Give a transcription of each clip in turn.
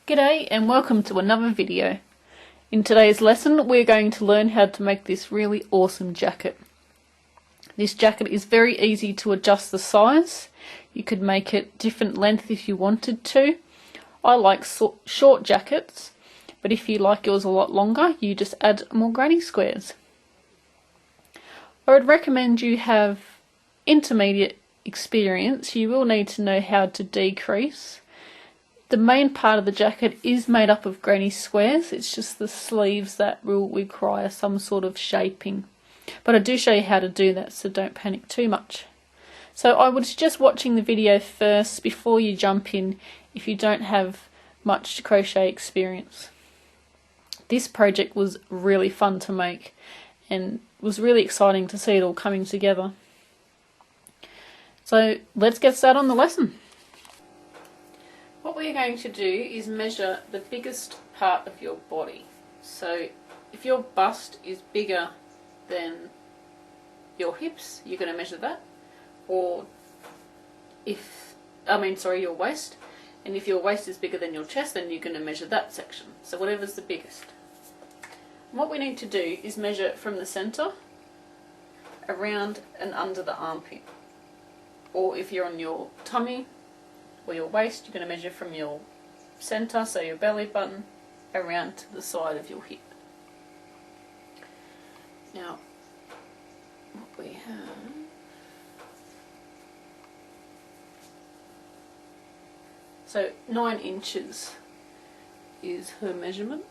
G'day and welcome to another video. In today's lesson we're going to learn how to make this really awesome jacket. This jacket is very easy to adjust the size. You could make it different length if you wanted to. I like short jackets, but if you like yours a lot longer you just add more granny squares. I would recommend you have intermediate experience. You will need to know how to decrease. The main part of the jacket is made up of granny squares, it's just the sleeves that will require some sort of shaping. But I do show you how to do that, so don't panic too much. So I would suggest watching the video first before you jump in if you don't have much crochet experience. This project was really fun to make and was really exciting to see it all coming together. So let's get started on the lesson. What we're going to do is measure the biggest part of your body. So if your bust is bigger than your hips, you're going to measure that. Or your waist. And if your waist is bigger than your chest, then you're going to measure that section. So whatever's the biggest. And what we need to do is measure from the center around and under the armpit. Or if you're on your tummy or your waist, you're going to measure from your center, so your belly button, around to the side of your hip. Now, what we have, so 9 inches is her measurement.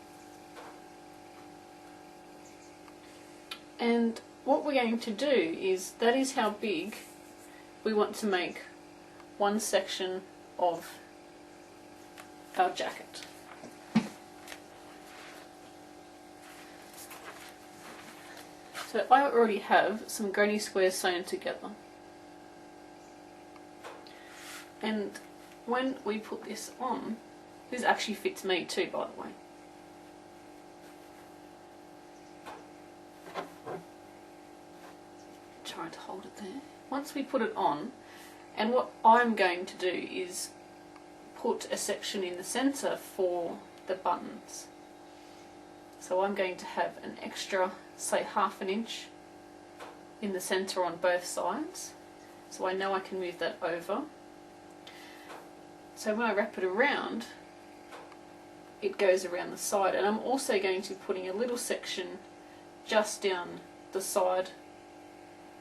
And what we're going to do is, that is how big we want to make one section of our jacket. So I already have some granny squares sewn together. And when we put this on, this actually fits me too, by the way. Try to hold it there. Once we put it on, and what I'm going to do is put a section in the centre for the buttons. So I'm going to have an extra, say, 1/2 inch in the centre on both sides. So I know I can move that over. So when I wrap it around, it goes around the side. And I'm also going to be putting a little section just down the side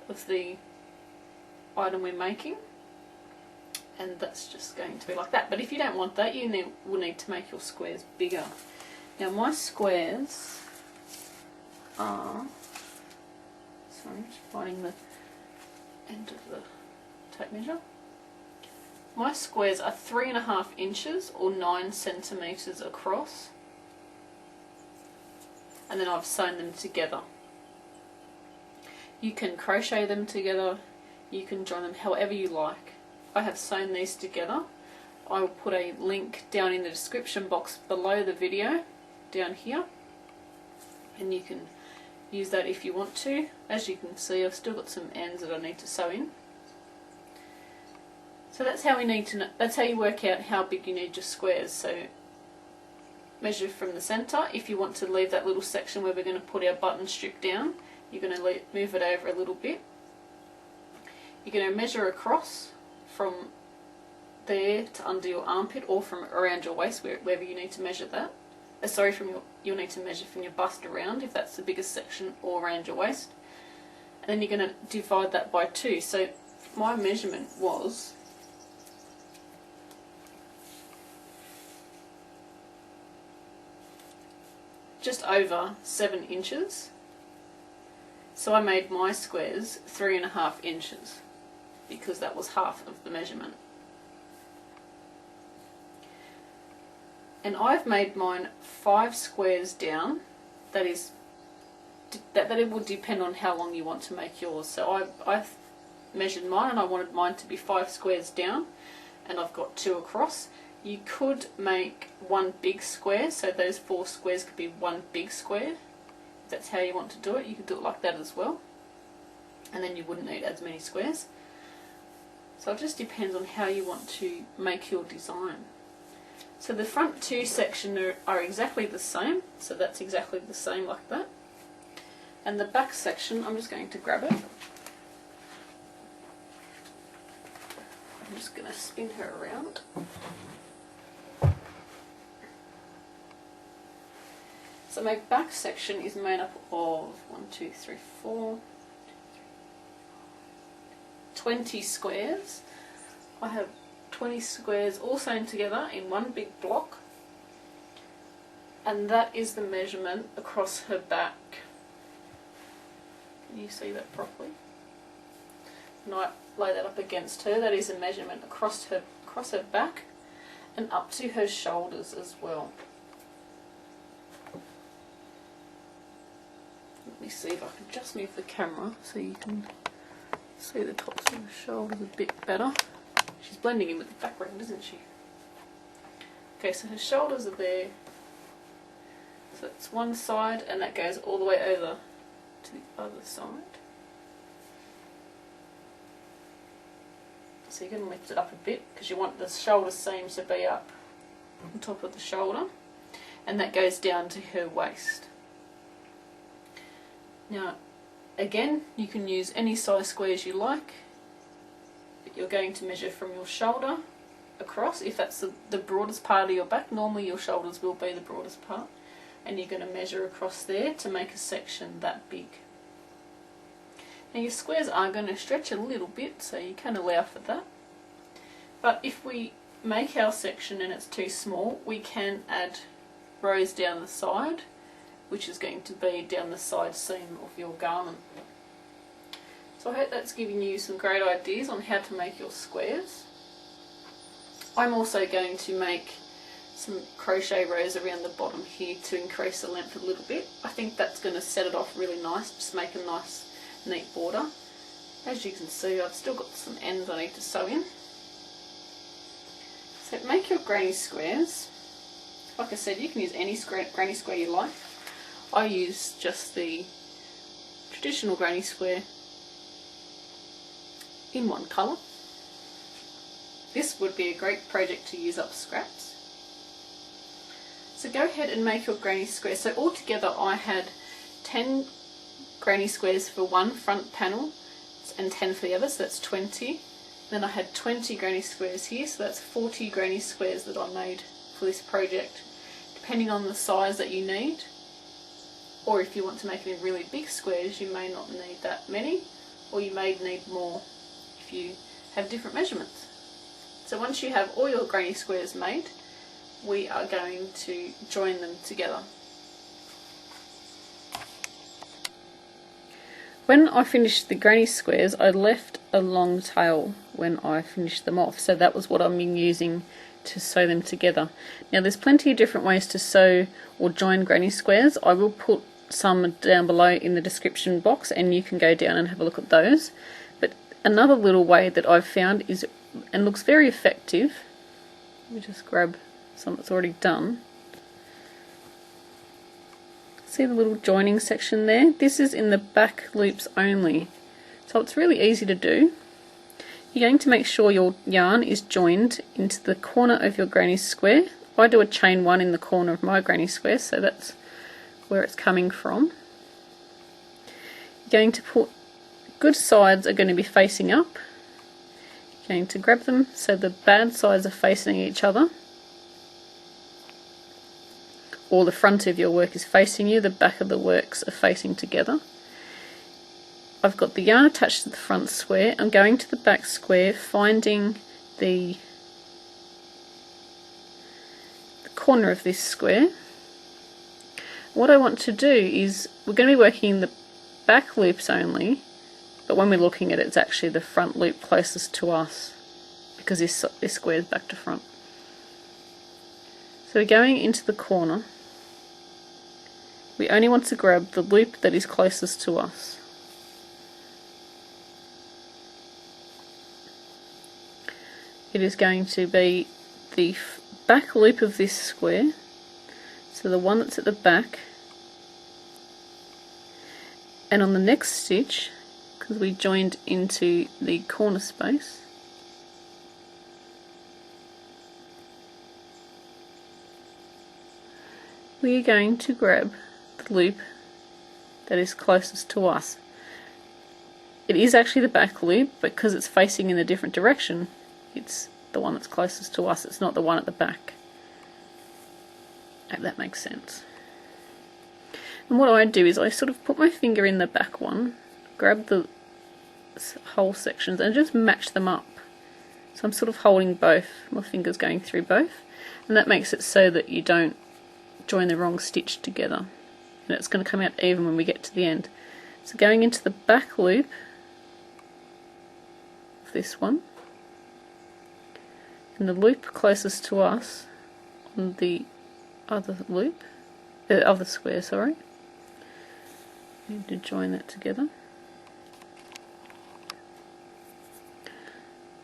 of the item we're making. And that's just going to be like that. But if you don't want that, you will need to make your squares bigger. Now my squares are, sorry, I'm just finding the end of the tape measure. My squares are 3.5 inches or 9 centimetres across. And then I've sewn them together. You can crochet them together, you can join them however you like. I have sewn these together. I will put a link down in the description box below the video, down here, and you can use that if you want to. As you can see, I've still got some ends that I need to sew in. So that's how we need to know, that's how you work out how big you need your squares. So measure from the centre. If you want to leave that little section where we're going to put our button strip down, you're going to move it over a little bit. You're going to measure across from there to under your armpit, or from around your waist, wherever you need to measure that. You'll need to measure from your bust around, if that's the biggest section, or around your waist. And then you're going to divide that by 2. So my measurement was just over 7 inches. So I made my squares 3.5 inches, because that was half of the measurement. And I've made mine 5 squares down. That is, that it will depend on how long you want to make yours. So I measured mine, and I wanted mine to be 5 squares down, and I've got 2 across. You could make one big square, so those 4 squares could be one big square. If that's how you want to do it, you could do it like that as well. And then you wouldn't need as many squares. So it just depends on how you want to make your design. So the front two sections are exactly the same, so that's exactly the same like that. And the back section, I'm just going to grab it. I'm just going to spin her around. So my back section is made up of 20 squares. I have 20 squares all sewn together in one big block, and that is the measurement across her back. Can you see that properly? And I lay that up against her. That is a measurement across her back and up to her shoulders as well. Let me see if I can just move the camera so you can see the tops of the shoulders a bit better. She's blending in with the background, isn't she? Okay, so her shoulders are there. So that's one side, and that goes all the way over to the other side. So you're going to lift it up a bit because you want the shoulder seams to be up on top of the shoulder, and that goes down to her waist. Now, again, you can use any size squares you like, but you're going to measure from your shoulder across. If that's the broadest part of your back, normally your shoulders will be the broadest part, and you're going to measure across there to make a section that big. Now your squares are going to stretch a little bit, so you can allow for that. But if we make our section and it's too small, we can add rows down the side, which is going to be down the side seam of your garment. So I hope that's giving you some great ideas on how to make your squares. I'm also going to make some crochet rows around the bottom here to increase the length a little bit. I think that's going to set it off really nice, just make a nice neat border. As you can see, I've still got some ends I need to sew in. So make your granny squares. Like I said, you can use any granny square you like. I use just the traditional granny square in one colour. This would be a great project to use up scraps. So go ahead and make your granny square. So altogether I had 10 granny squares for one front panel and 10 for the other, so that's 20. Then I had 20 granny squares here, so that's 40 granny squares that I made for this project, depending on the size that you need. Or if you want to make it in really big squares, you may not need that many, or you may need more if you have different measurements. So once you have all your granny squares made, we are going to join them together. When I finished the granny squares, I left a long tail when I finished them off, so that was what I'm using to sew them together. Now there's plenty of different ways to sew or join granny squares. I will put some down below in the description box and you can go down and have a look at those. But another little way that I've found is, and looks very effective, let me just grab some that's already done. See the little joining section there? This is in the back loops only, so it's really easy to do. You're going to make sure your yarn is joined into the corner of your granny square. I do a chain 1 in the corner of my granny square, so that's where it's coming from. You're going to put, good sides are going to be facing up. You're going to grab them so the bad sides are facing each other. Or the front of your work is facing you, the back of the works are facing together. I've got the yarn attached to the front square. I'm going to the back square, finding the corner of this square. What I want to do is, we're going to be working in the back loops only, but when we're looking at it, it's actually the front loop closest to us, because this square is back to front. So we're going into the corner. We only want to grab the loop that is closest to us. It is going to be the back loop of this square, so the one that's at the back, and on the next stitch, because we joined into the corner space, we're going to grab the loop that is closest to us. It is actually the back loop, but because it's facing in a different direction, it's the one that's closest to us, it's not the one at the back. If that makes sense. And what I do is I sort of put my finger in the back one, grab the whole sections and just match them up. So I'm sort of holding both, my fingers going through both, and that makes it so that you don't join the wrong stitch together. And it's going to come out even when we get to the end. So going into the back loop of this one, and the loop closest to us on the other loop, other square, sorry. Need to join that together.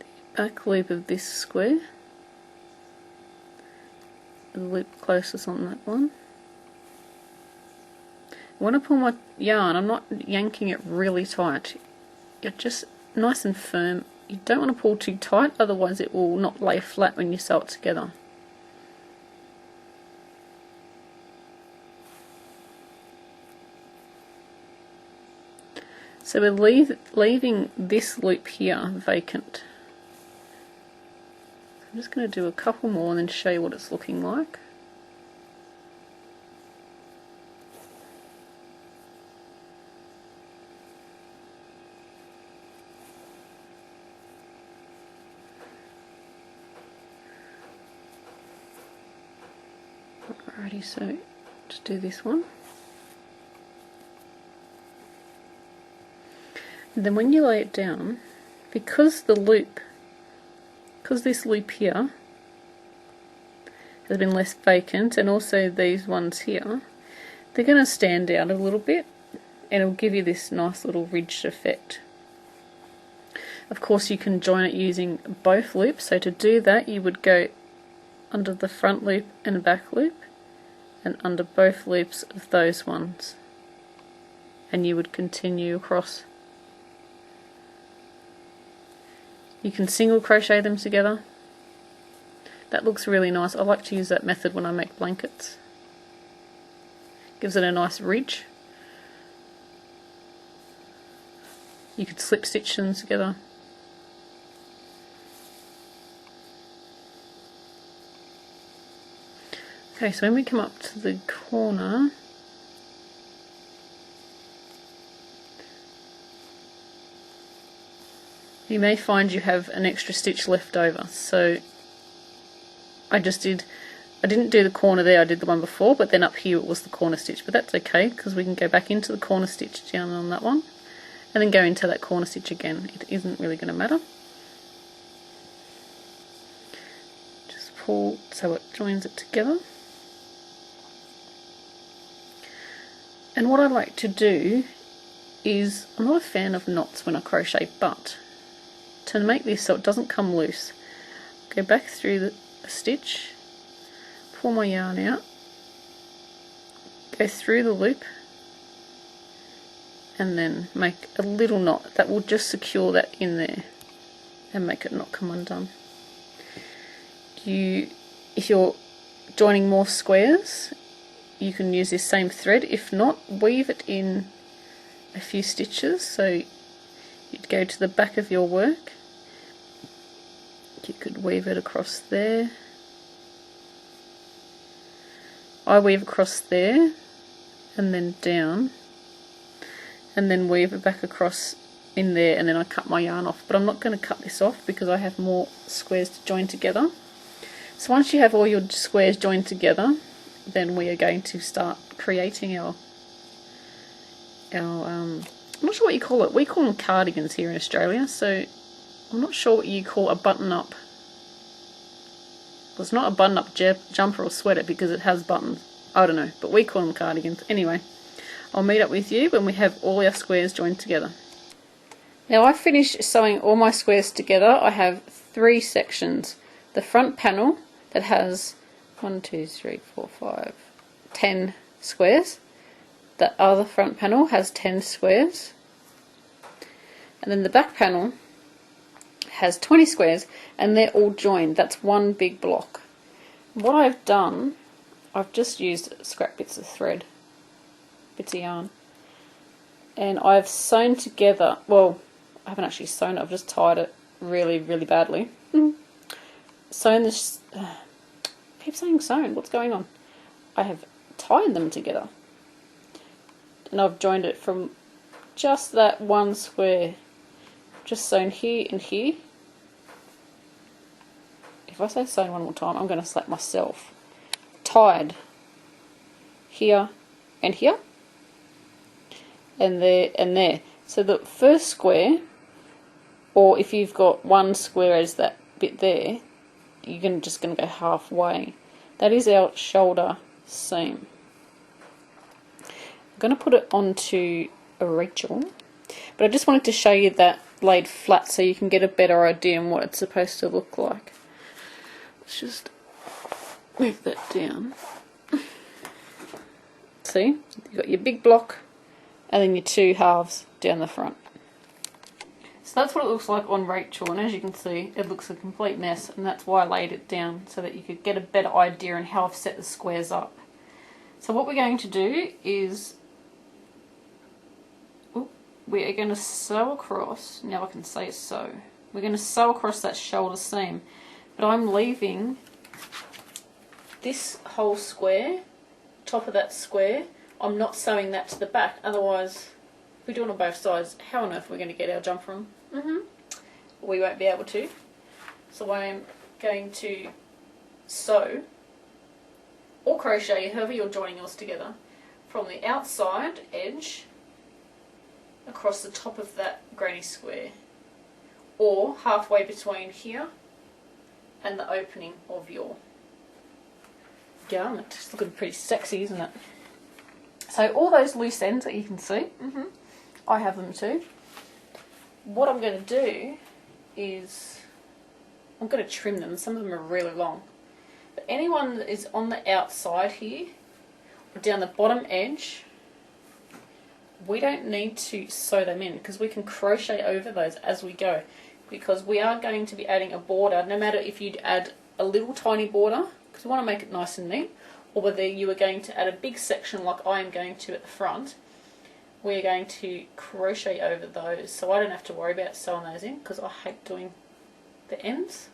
The back loop of this square, the loop closest on that one. When I pull my yarn, I'm not yanking it really tight. You're just nice and firm. You don't want to pull too tight, otherwise it will not lay flat when you sew it together. So we're leaving this loop here vacant. I'm just going to do a couple more and then show you what it's looking like. Alrighty, so just do this one. And then when you lay it down, because this loop here has been left vacant, and also these ones here, they're going to stand out a little bit and it'll give you this nice little ridged effect. Of course you can join it using both loops, so to do that you would go under the front loop and back loop and under both loops of those ones, and you would continue across. You can single crochet them together. That looks really nice. I like to use that method when I make blankets. Gives it a nice ridge. You could slip stitch them together. Okay, so when we come up to the corner, you may find you have an extra stitch left over. So I didn't do the corner there, I did the one before, but then up here it was the corner stitch, but that's okay because we can go back into the corner stitch down on that one and then go into that corner stitch again. It isn't really going to matter. Just pull so it joins it together. And what I like to do is, I'm not a fan of knots when I crochet, but to make this so it doesn't come loose, go back through the stitch, pull my yarn out, go through the loop, and then make a little knot that will just secure that in there and make it not come undone. If you're joining more squares, you can use this same thread. If not, weave it in a few stitches. So you'd go to the back of your work, you could weave it across there. I weave across there and then down, and then weave it back across in there, and then I cut my yarn off. But I'm not going to cut this off because I have more squares to join together. So once you have all your squares joined together, then we are going to start creating our I'm not sure what you call it. We call them cardigans here in Australia, so I'm not sure what you call a button-up. Well, it's not a button-up jumper or sweater because it has buttons. I don't know, but we call them cardigans. Anyway, I'll meet up with you when we have all our squares joined together. Now I've finished sewing all my squares together. I have 3 sections. The front panel that has 1, 2, 3, 4, 5, 10 squares. The other front panel has 10 squares. And then the back panel has 20 squares, and they're all joined. That's one big block. What I've done, I've just used scrap bits of thread, bits of yarn, and I've sewn together, well, I haven't actually sewn it, I've just tied it really, really badly. Sewn this, I keep saying sewn, what's going on? I have tied them together, and I've joined it from just that one square, just sewn here and here. If I say sewn one more time, I'm going to slap myself. Tied here and here, and there and there. So the first square, or if you've got one square as that bit there, you're just going to go halfway. That is our shoulder seam. I'm going to put it onto a Rachel, but I just wanted to show you that laid flat so you can get a better idea on what it's supposed to look like. Let's just move that down. See, you've got your big block and then your two halves down the front. So that's what it looks like on Rachel, and as you can see it looks a complete mess, and that's why I laid it down, so that you could get a better idea on how I've set the squares up. So what we're going to do is we are going to sew across, now I can say sew, we're going to sew across that shoulder seam, but I'm leaving this whole square, top of that square, I'm not sewing that to the back, otherwise if we do it on both sides, how on earth are we going to get our jump from? We won't be able to. So I'm going to sew or crochet, however you're joining yours together, from the outside edge across the top of that granny square, or halfway between here and the opening of your garment. It's looking pretty sexy, isn't it? So all those loose ends that you can see, I have them too. What I'm going to do is I'm going to trim them. Some of them are really long, but anyone that is on the outside here or down the bottom edge, we don't need to sew them in because we can crochet over those as we go, because we are going to be adding a border, no matter if you'd add a little tiny border because we want to make it nice and neat, or whether you are going to add a big section like I am going to at the front. We're going to crochet over those, so I don't have to worry about sewing those in because I hate doing the ends.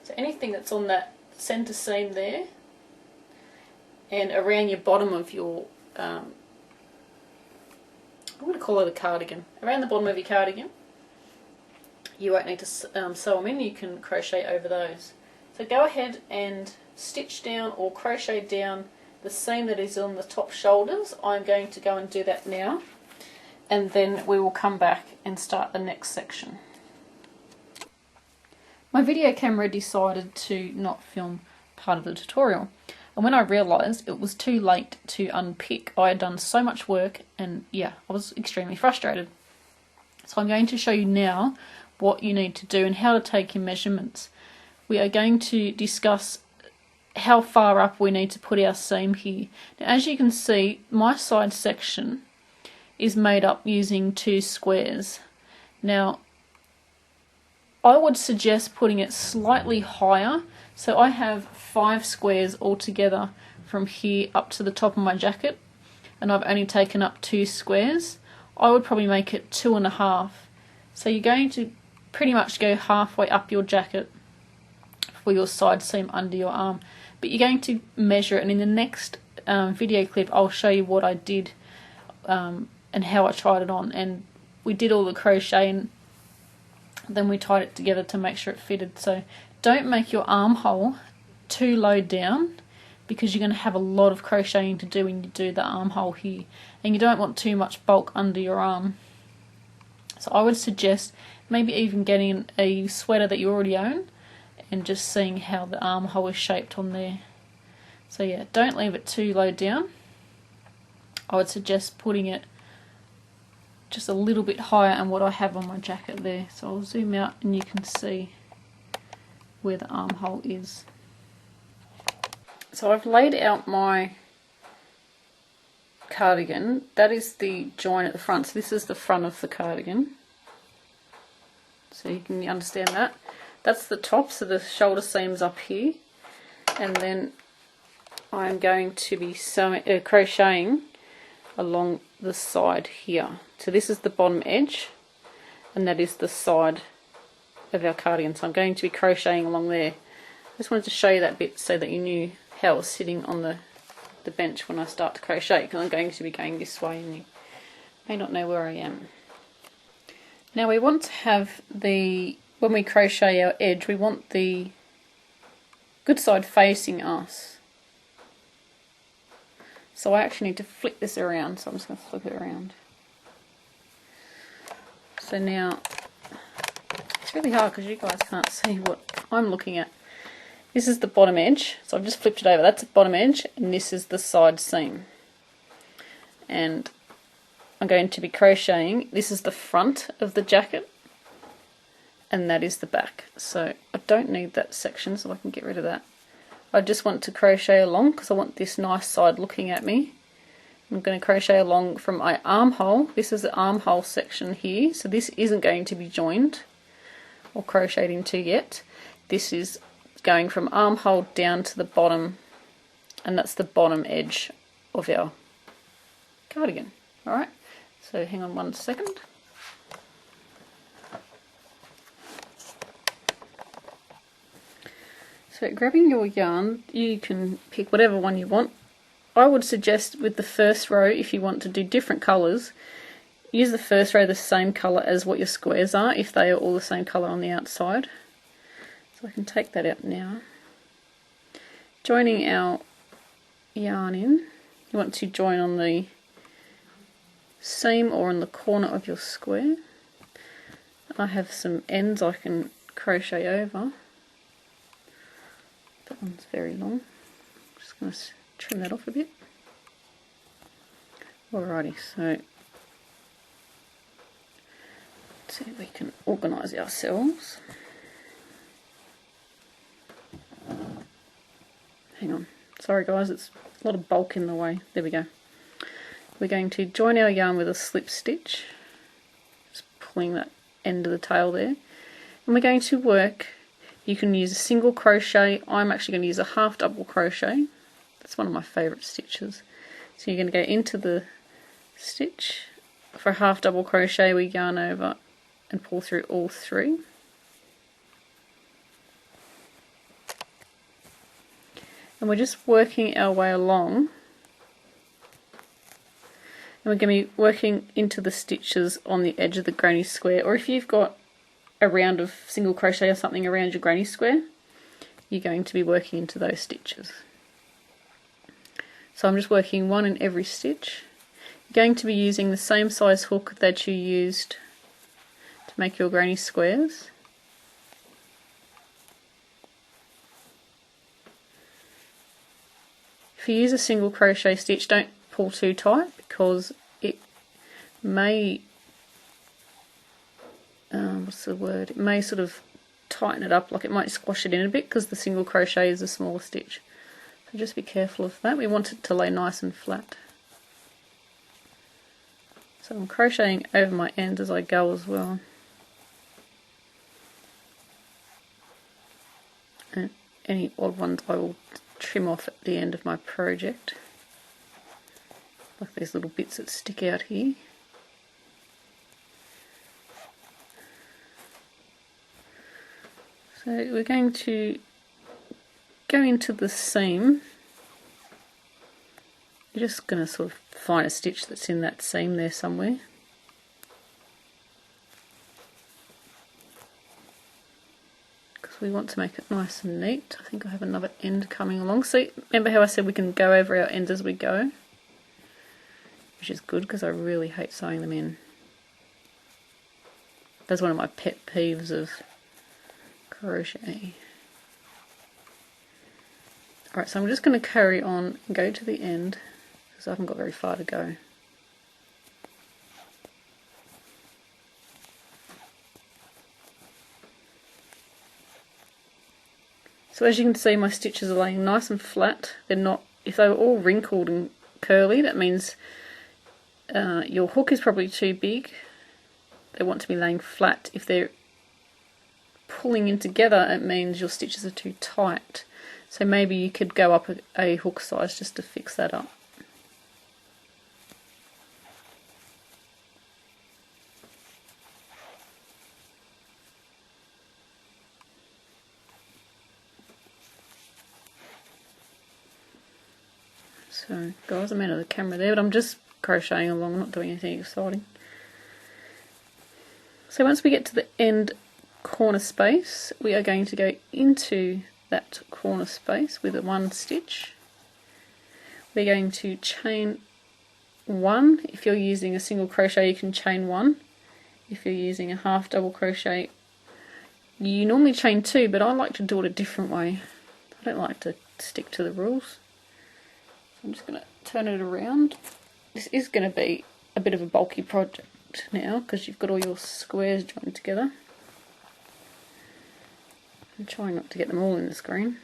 So anything that's on that centre seam there and around your bottom of your I'm going to call it a cardigan, around the bottom of your cardigan, you won't need to sew them in, you can crochet over those. So go ahead and stitch down or crochet down the seam that is on the top shoulders. I'm going to go and do that now, and then we will come back and start the next section. My video camera decided to not film part of the tutorial, and when I realised it was too late to unpick, I had done so much work, and yeah, I was extremely frustrated. So I'm going to show you now what you need to do and how to take your measurements. We are going to discuss how far up we need to put our seam here. Now, as you can see, my side section is made up using two squares. Now, I would suggest putting it slightly higher. So I have 5 squares altogether from here up to the top of my jacket, and I've only taken up 2 squares. I would probably make it 2.5. So you're going to pretty much go halfway up your jacket for your side seam under your arm. But you're going to measure it, and in the next video clip I'll show you what I did and how I tried it on. And we did all the crochet and then we tied it together to make sure it fitted. So don't make your armhole too low down, because you're going to have a lot of crocheting to do when you do the armhole here, and you don't want too much bulk under your arm. So I would suggest maybe even getting a sweater that you already own and just seeing how the armhole is shaped on there. So yeah, don't leave it too low down. I would suggest putting it just a little bit higher than what I have on my jacket there. So I'll zoom out and you can see where the armhole is. So I've laid out my cardigan. That is the join at the front. So this is the front of the cardigan. So you can understand that. That's the top, so the shoulder seam's up here. And then I'm going to be crocheting along the side here. So this is the bottom edge, and that is the side of our cardigan. So I'm going to be crocheting along there. I just wanted to show you that bit so that you knew how I was sitting on the bench when I start to crochet, because I'm going to be going this way and you may not know where I am. Now we want to have when we crochet our edge, we want the good side facing us. So I actually need to flip this around, so I'm just going to flip it around. So now, it's really hard because you guys can't see what I'm looking at. This is the bottom edge, so I've just flipped it over. That's the bottom edge, and this is the side seam. And I'm going to be crocheting. This is the front of the jacket, and that is the back. So I don't need that section, so I can get rid of that. I just want to crochet along because I want this nice side looking at me. I'm going to crochet along from my armhole. This is the armhole section here, so this isn't going to be joined or crocheted into yet. This is going from armhole down to the bottom, and that's the bottom edge of our cardigan. Alright, so hang on one second. So grabbing your yarn, you can pick whatever one you want. I would suggest with the first row, if you want to do different colours, use the first row the same colour as what your squares are, if they are all the same colour on the outside. So I can take that out now. Joining our yarn in, you want to join on the seam or in the corner of your square. I have some ends I can crochet over. That one's very long. I'm just going to trim that off a bit. Alrighty, so let's see if we can organise ourselves. Hang on, sorry guys, it's a lot of bulk in the way. There we go. We're going to join our yarn with a slip stitch, just pulling that end of the tail there, and we're going to work. You can use a single crochet. I'm actually going to use a half double crochet. That's one of my favourite stitches. So you're going to go into the stitch. For a half double crochet we yarn over and pull through all three. And we're just working our way along. And we're going to be working into the stitches on the edge of the granny square, or if you've got a round of single crochet or something around your granny square, you're going to be working into those stitches. So I'm just working one in every stitch. You're going to be using the same size hook that you used to make your granny squares. If you use a single crochet stitch, don't pull too tight because it may it may sort of tighten it up, like it might squash it in a bit because the single crochet is a smaller stitch. So just be careful of that. We want it to lay nice and flat. So I'm crocheting over my ends as I go as well. And any odd ones I will trim off at the end of my project. Like these little bits that stick out here. So we're going to go into the seam. You're just going to sort of find a stitch that's in that seam there somewhere. Because we want to make it nice and neat. I think I have another end coming along. So remember how I said we can go over our ends as we go? Which is good because I really hate sewing them in. That's one of my pet peeves of crochet. Alright, so I'm just going to carry on and go to the end because I haven't got very far to go. So as you can see, my stitches are laying nice and flat. They're not, if they were all wrinkled and curly, that means your hook is probably too big. They want to be laying flat. If they're pulling in together, it means your stitches are too tight. So maybe you could go up a hook size just to fix that up. So guys, I'm out of the camera there, but I'm just crocheting along, I'm not doing anything exciting. So once we get to the end corner space, we are going to go into that corner space with a 1 stitch. We're going to chain 1. If you're using a single crochet, you can chain 1. If you're using a half double crochet, you normally chain 2, but I like to do it a different way. I don't like to stick to the rules. I'm just going to turn it around. This is going to be a bit of a bulky project now because you've got all your squares joined together. I'm trying not to get them all in the screen.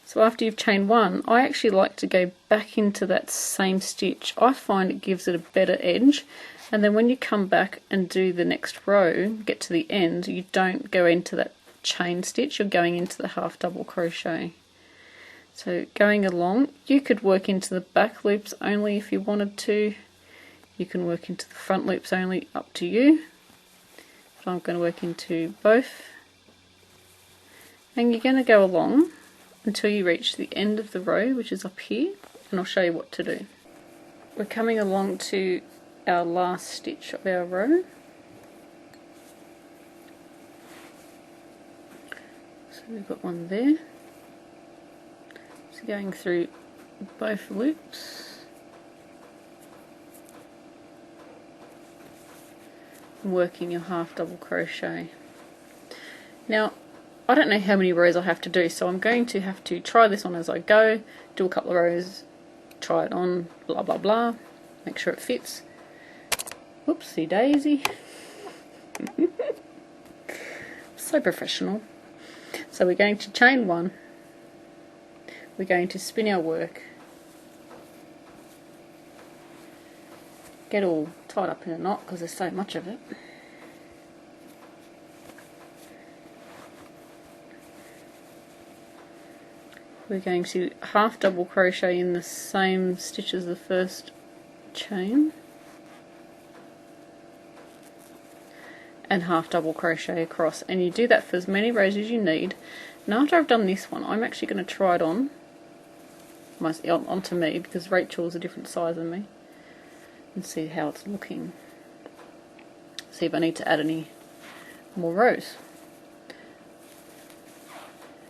So after you've chained 1, I actually like to go back into that same stitch. I find it gives it a better edge, and then when you come back and do the next row, get to the end, you don't go into that chain stitch, you're going into the half double crochet. So going along, you could work into the back loops only if you wanted to. You can work into the front loops only, up to you. But I'm going to work into both. And you're going to go along until you reach the end of the row, which is up here, and I'll show you what to do. We're coming along to our last stitch of our row. So we've got one there. So going through both loops. Working your half double crochet. Now I don't know how many rows I have to do, so I'm going to have to try this on as I go, do a couple of rows, try it on, blah blah blah, make sure it fits. Whoopsie daisy. So professional. So we're going to chain 1, we're going to spin our work, get all tied up in a knot because there's so much of it. We're going to half double crochet in the same stitch as the first chain and half double crochet across, and you do that for as many rows as you need. And after I've done this one, I'm actually going to try it onto me because Rachel's a different size than me, and see how it's looking. See if I need to add any more rows.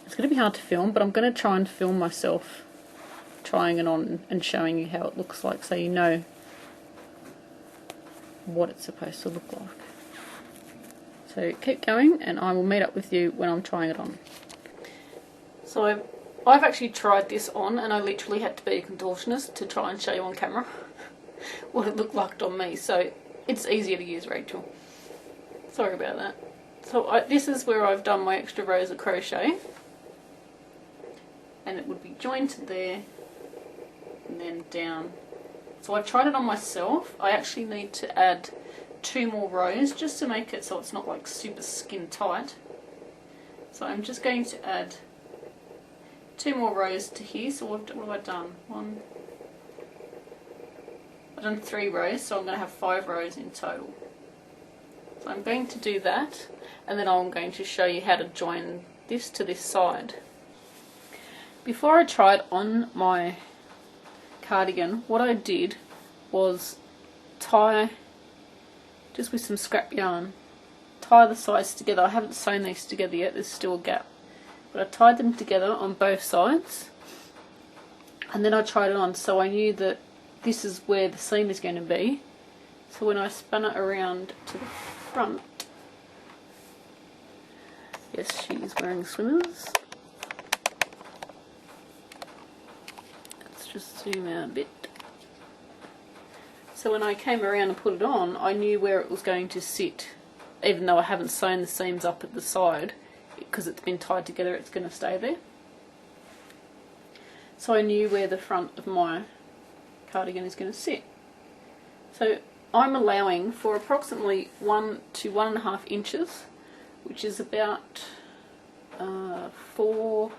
It's going to be hard to film, but I'm going to try and film myself trying it on and showing you how it looks like, so you know what it's supposed to look like. So keep going and I will meet up with you when I'm trying it on. So I've actually tried this on, and I literally had to be a contortionist to try and show you on camera what it looked like on me, so it's easier to use, Rachel. Sorry about that. So this is where I've done my extra rows of crochet, and it would be jointed there and then down. So I've tried it on myself. I actually need to add 2 more rows just to make it so it's not like super skin tight. So I'm just going to add 2 more rows to here. So what have I done? I've done 3 rows, so I'm going to have 5 rows in total. So I'm going to do that, and then I'm going to show you how to join this to this side. Before I tried on my cardigan, what I did was tie, just with some scrap yarn, tie the sides together. I haven't sewn these together yet, there's still a gap. But I tied them together on both sides, and then I tried it on, so I knew that this is where the seam is going to be. So when I spun it around to the front, yes, she is wearing swimmers. Let's just zoom out a bit. So when I came around and put it on, I knew where it was going to sit. Even though I haven't sewn the seams up at the side, because it's been tied together, it's going to stay there. So I knew where the front of my cardigan is going to sit. So I'm allowing for approximately 1 to 1.5 inches, which is about 4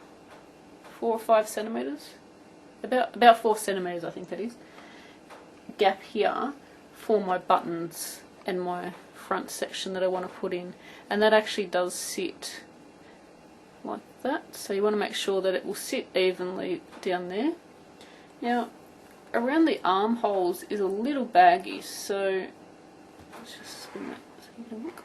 or 5 centimeters, about 4 centimeters I think that is, gap here for my buttons and my front section that I want to put in, and that actually does sit like that, so you want to make sure that it will sit evenly down there. Now around the armholes is a little baggy, so let's just spin that so you can look.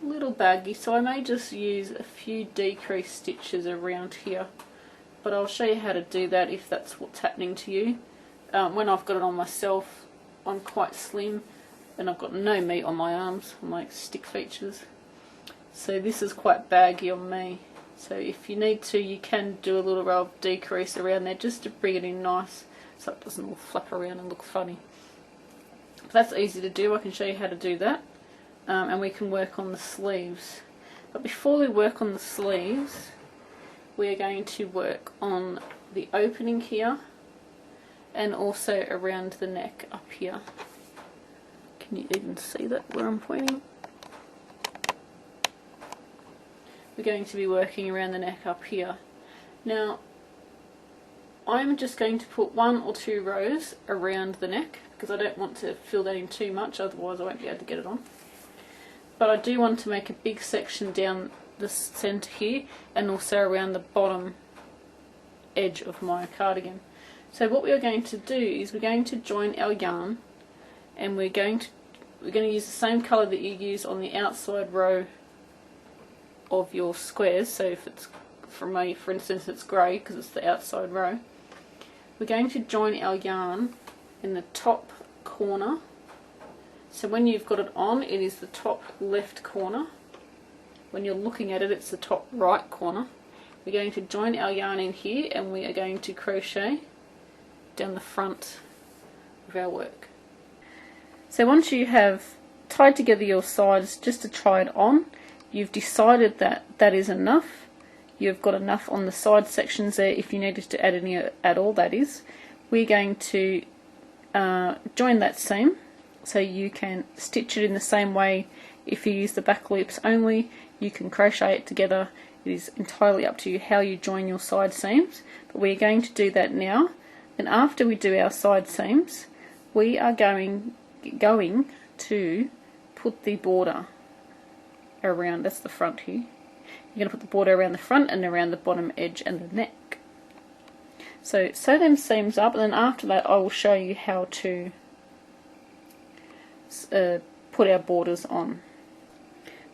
A little baggy, so I may just use a few decreased stitches around here, but I'll show you how to do that if that's what's happening to you. When I've got it on myself, I'm quite slim and I've got no meat on my arms, on my stick features, so this is quite baggy on me. So if you need to, you can do a little row of decrease around there just to bring it in nice so it doesn't all flap around and look funny. But that's easy to do, I can show you how to do that, and we can work on the sleeves. But before we work on the sleeves, we are going to work on the opening here and also around the neck up here. Can you even see that where I'm pointing? We're going to be working around the neck up here. Now I'm just going to put 1 or 2 rows around the neck because I don't want to fill that in too much, otherwise I won't be able to get it on. But I do want to make a big section down the centre here and also around the bottom edge of my cardigan. So what we are going to do is we're going to join our yarn, and we're going to use the same colour that you use on the outside row of your squares. So if it's, for me for instance, it's grey because it's the outside row. We're going to join our yarn in the top corner. So when you've got it on, it is the top left corner. When you're looking at it, it's the top right corner. We're going to join our yarn in here and we are going to crochet down the front of our work. So once you have tied together your sides just to try it on, you've decided that that is enough. You've got enough on the side sections there if you needed to add any at all, that is. We're going to join that seam so you can stitch it in the same way. If you use the back loops only, you can crochet it together. It is entirely up to you how you join your side seams, but we're going to do that now. And after we do our side seams, we are going to put the border around, that's the front here. You're going to put the border around the front and around the bottom edge and the neck. So sew them seams up, and then after that I will show you how to put our borders on.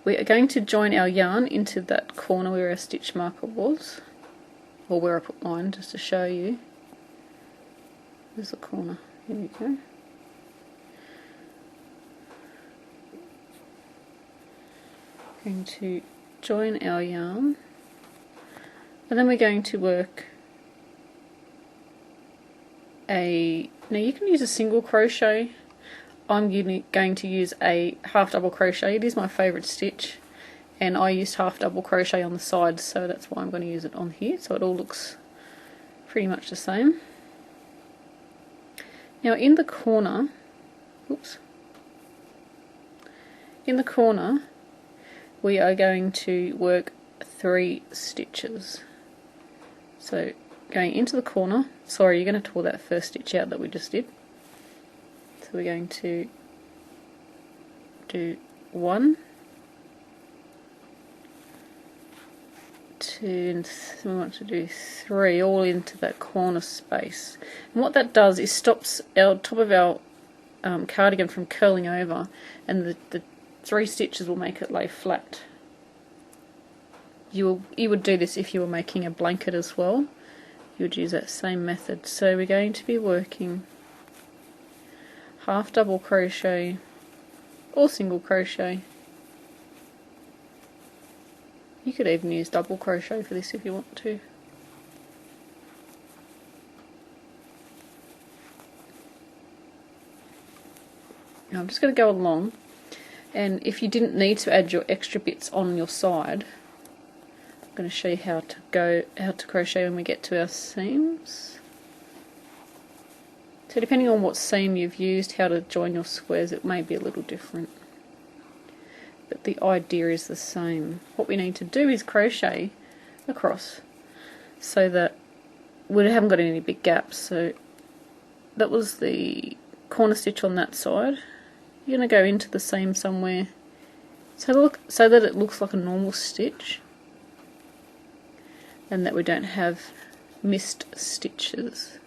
We are going to join our yarn into that corner where our stitch marker was, or where I put mine, just to show you. There's the corner, here we go. Going to join our yarn, and then we're going to work now you can use a single crochet. I'm going to use a half double crochet. It is my favourite stitch, and I used half double crochet on the sides, so that's why I'm going to use it on here, so it all looks pretty much the same. Now in the corner, we are going to work 3 stitches. So going into the corner, sorry, you're going to pull that first stitch out that we just did. So we're going to do 1, 2, and we want to do 3 all into that corner space. And what that does is stops our top of our cardigan from curling over, and the 3 stitches will make it lay flat. You would do this if you were making a blanket as well. You would use that same method. So we're going to be working half double crochet or single crochet. You could even use double crochet for this if you want to. Now I'm just going to go along, and if you didn't need to add your extra bits on your side, I'm going to show you how to crochet when we get to our seams. So depending on what seam you've used, how to join your squares, it may be a little different, but the idea is the same. What we need to do is crochet across so that we haven't got any big gaps. So that was the corner stitch on that side. You're going to go into the seam somewhere so that it looks like a normal stitch and that we don't have missed stitches.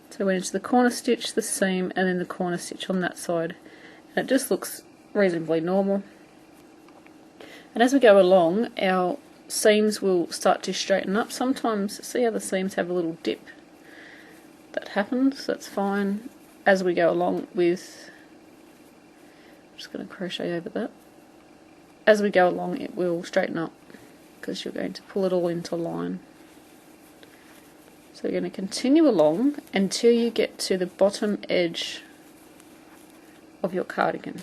So I went into the corner stitch, the seam, and then the corner stitch on that side, and it just looks reasonably normal. And as we go along, our seams will start to straighten up. Sometimes, see how the seams have a little dip? That happens, that's fine. As we go along with, I'm just going to crochet over that. As we go along, it will straighten up because you're going to pull it all into line. So you're going to continue along until you get to the bottom edge of your cardigan.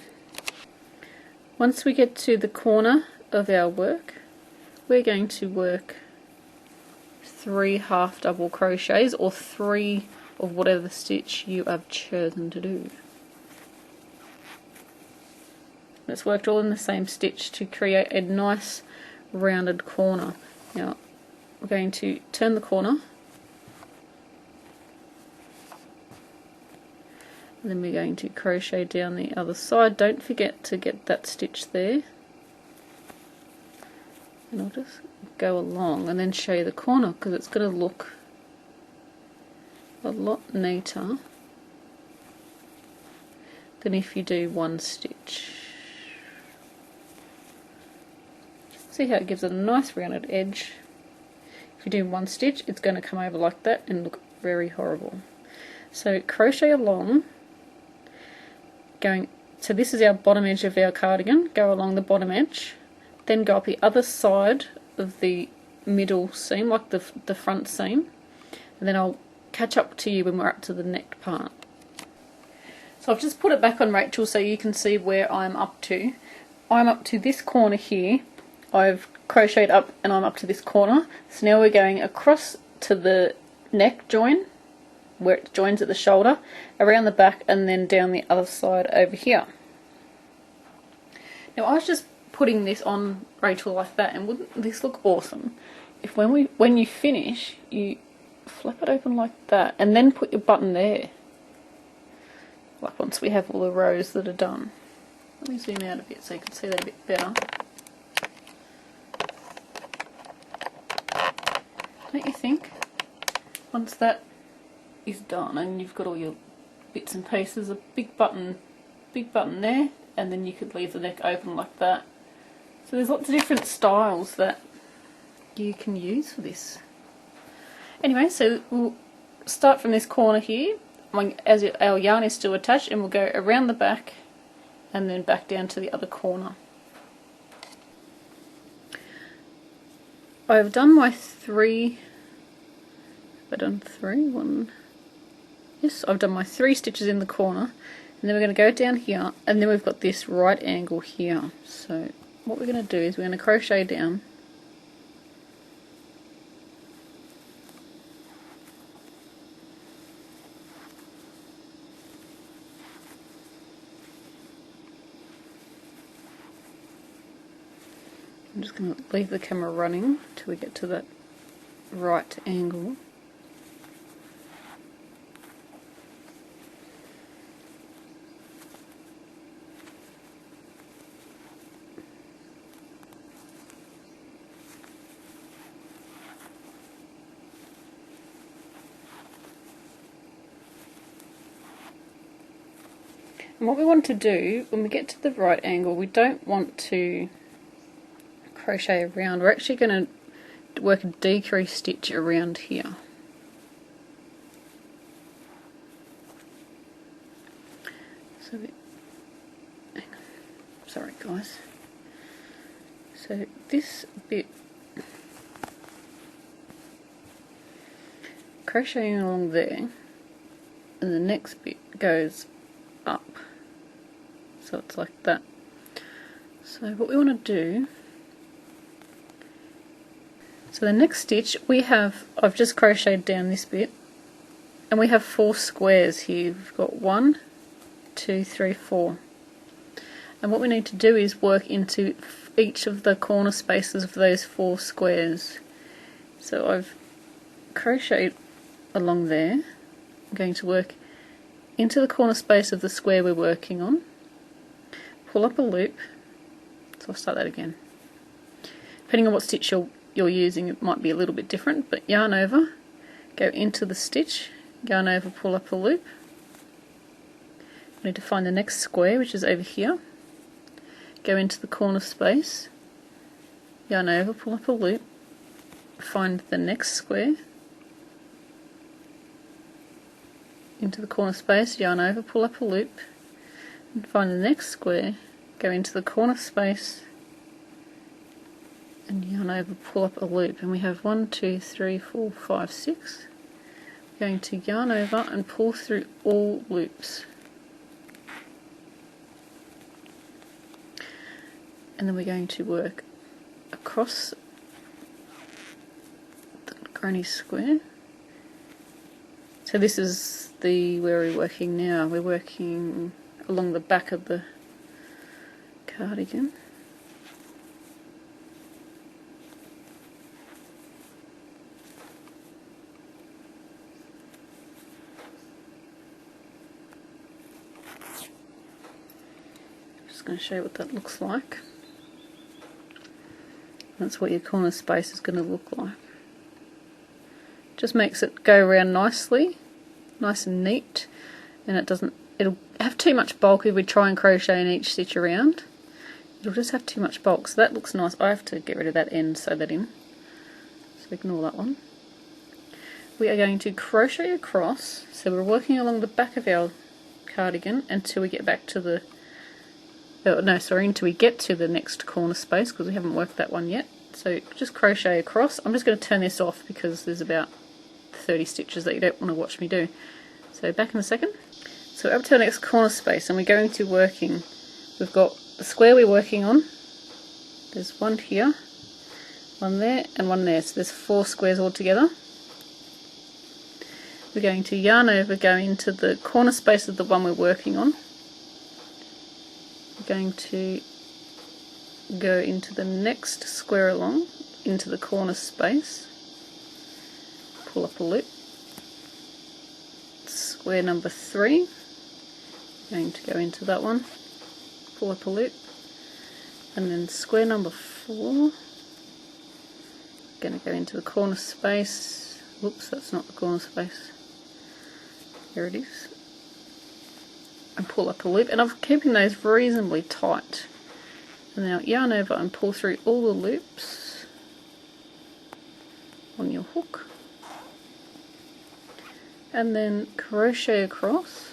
Once we get to the corner of our work, we're going to work 3 half double crochets, or 3 of whatever stitch you have chosen to do. It's worked all in the same stitch to create a nice rounded corner. Now we're going to turn the corner, and then we're going to crochet down the other side. Don't forget to get that stitch there, and I'll just go along and then show you the corner because it's going to look a lot neater than if you do one stitch. See how it gives it a nice rounded edge? If you do one stitch, it's going to come over like that and look very horrible. So crochet along, so this is our bottom edge of our cardigan. Go along the bottom edge, then go up the other side of the middle seam, like the front seam, and then I'll catch up to you when we're up to the neck part. So I've just put it back on Rachel so you can see where I'm up to. I'm up to this corner here. I've crocheted up and I'm up to this corner. So now we're going across to the neck join, where it joins at the shoulder, around the back, and then down the other side over here. Now I was just putting this on Rachel like that, and wouldn't this look awesome if when you finish you flap it open like that and then put your button there, like once we have all the rows that are done. Let me zoom out a bit so you can see that a bit better. Don't you think? Once that is done and you've got all your bits and pieces, a big button there, and then you could leave the neck open like that. So there's lots of different styles that you can use for this. Anyway, so we'll start from this corner here as our yarn is still attached, and we'll go around the back and then back down to the other corner. I've done my 3, have I done 3? 1, yes, I've done my 3 stitches in the corner, and then we're going to go down here, and then we've got this right angle here. So what we're going to do is we're going to crochet down, I'm just going to leave the camera running till we get to that right angle. And what we want to do when we get to the right angle, we don't want to crochet around. We're actually going to work a decrease stitch around here. So sorry guys. So this bit, crocheting along there, and the next bit goes up. So it's like that. So what we want to do, so the next stitch I've just crocheted down this bit, and we have 4 squares here. We've got 1, 2, 3, 4. And what we need to do is work into each of the corner spaces of those 4 squares. So I've crocheted along there. I'm going to work into the corner space of the square we're working on, pull up a loop, so I'll start that again. Depending on what stitch you're using, it might be a little bit different, but yarn over, go into the stitch, yarn over, pull up a loop. I need to find the next square, which is over here, go into the corner space, yarn over, pull up a loop, find the next square, into the corner space, yarn over, pull up a loop, and find the next square, go into the corner space, and yarn over, pull up a loop. And we have 1, 2, 3, 4, 5, 6. We're going to yarn over and pull through all loops. And then we're going to work across the granny square. So this is where we're working now. We're working along the back of the cardigan. Just going to show you what that looks like. That's what your corner space is going to look like. Just makes it go around nicely, nice and neat, and it'll have too much bulk if we try and crochet in each stitch around. It'll just have too much bulk, so that looks nice. I have to get rid of that end, sew that in, so ignore that one. We are going to crochet across, so we're working along the back of our cardigan until we get back to the until we get to the next corner space, because we haven't worked that one yet. So just crochet across. I'm just going to turn this off because there's about 30 stitches that you don't want to watch me do. So back in a second. So up to the next corner space, and we're going to working. We've got the square we're working on. There's one here, one there, and one there. So there's 4 squares altogether. We're going to yarn over, go into the corner space of the one we're working on. We're going to go into the next square along, into the corner space, pull up a loop, square number 3, going to go into that one, pull up a loop, and then square number 4, going to go into the corner space. Whoops, that's not the corner space, here it is, and pull up a loop, and I'm keeping those reasonably tight. And now yarn over and pull through all the loops on your hook, and then crochet across,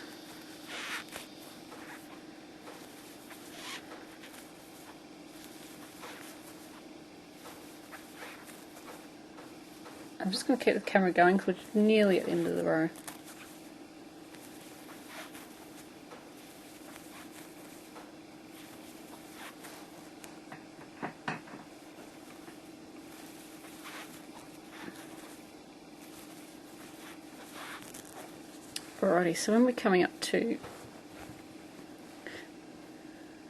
I'm just going to keep the camera going because we're nearly at the end of the row. Alrighty, so when we're coming up to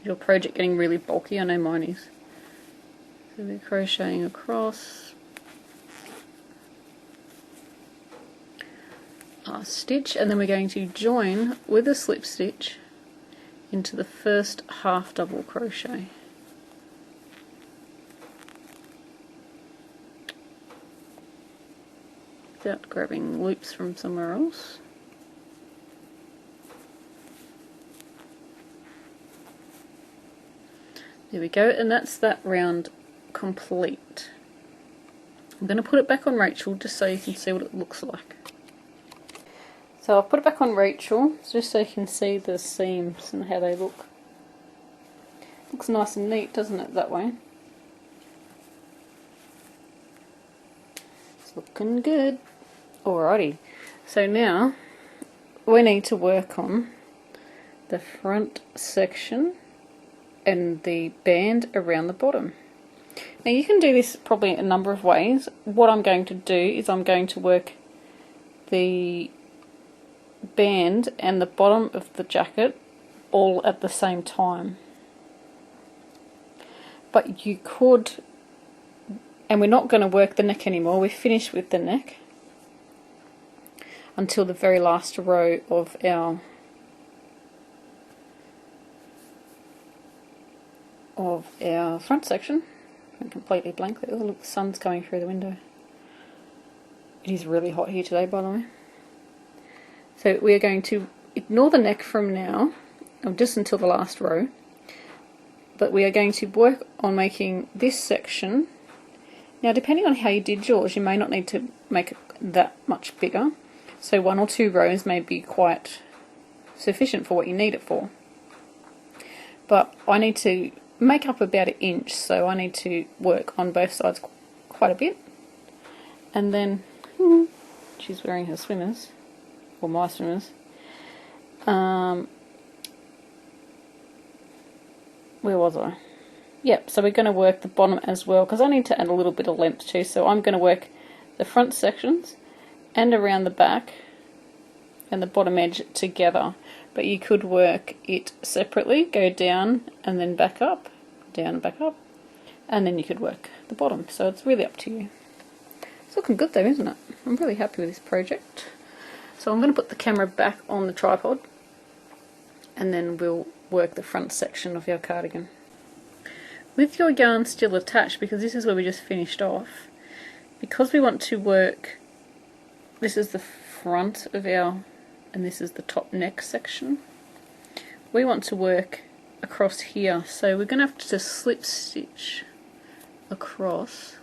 your project getting really bulky, I know mine is. So we're crocheting across our stitch, and then we're going to join with a slip stitch into the first half double crochet. Without grabbing loops from somewhere else. There we go, and that's that round complete. I'm going to put it back on Rachel just so you can see what it looks like. So I'll put it back on Rachel just so you can see the seams and how they look. Looks nice and neat, doesn't it, that way? It's looking good. Alrighty, so now we need to work on the front section and the band around the bottom. Now you can do this probably a number of ways. What I'm going to do is I'm going to work the band and the bottom of the jacket all at the same time. but you could, and we're not going to work the neck anymore, we're finished with the neck until the very last row of our front section. I'm completely blank there. Oh look, the sun's coming through the window. It is really hot here today, by the way. So we are going to ignore the neck from now, or just until the last row, but we are going to work on making this section. Now depending on how you did yours, you may not need to make it that much bigger, so 1 or 2 rows may be quite sufficient for what you need it for. But I need to make up about 1 inch, so I need to work on both sides quite a bit. And then she's wearing her swimmers, or my swimmers. Where was I? Yep, so we're going to work the bottom as well, because I need to add a little bit of length too, so I'm going to work the front sections and around the back and the bottom edge together. But you could work it separately, go down and then back up, down and back up, and then you could work the bottom, so it's really up to you. It's looking good though, isn't it? I'm really happy with this project. So I'm going to put the camera back on the tripod, and then we'll work the front section of your cardigan. With your yarn still attached, because this is where we just finished off, because we want to work, this is the front of our, and this is the top neck section, we want to work across here, so we're going to have to slip stitch across,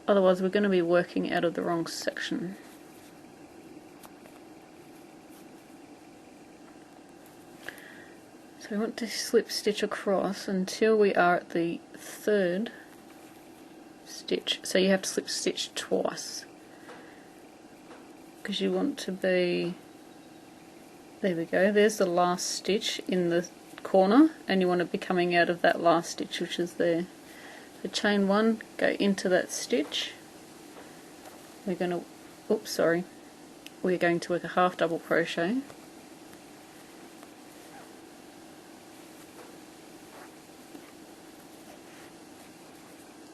otherwise we're going to be working out of the wrong section. So we want to slip stitch across until we are at the 3rd stitch, so you have to slip stitch twice, because you want to be, there we go, there's the last stitch in the corner, and you want to be coming out of that last stitch which is there. So chain 1, go into that stitch, we're going to, oops sorry, we're going to work a half double crochet,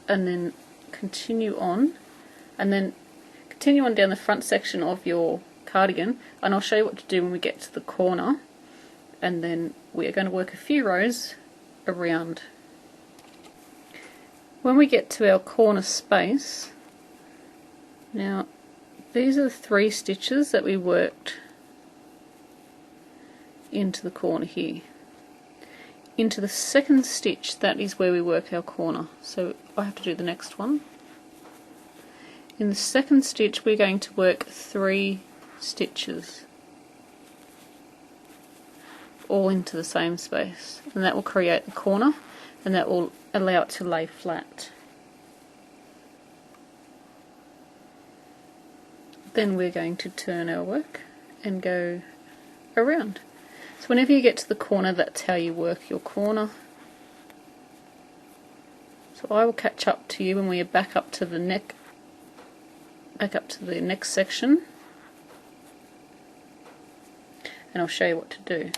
and then continue on, and then continue on down the front section of your cardigan, and I'll show you what to do when we get to the corner, and then we are going to work a few rows around. When we get to our corner space, now these are the 3 stitches that we worked into the corner here. Into the 2nd stitch, that is where we work our corner, so I have to do the next one. In the 2nd stitch we're going to work 3 stitches all into the same space, and that will create the corner, and that will allow it to lay flat. Then we're going to turn our work and go around. So whenever you get to the corner, that's how you work your corner. So I will catch up to you when we are back up to the neck, back up to the next section, and I'll show you what to do.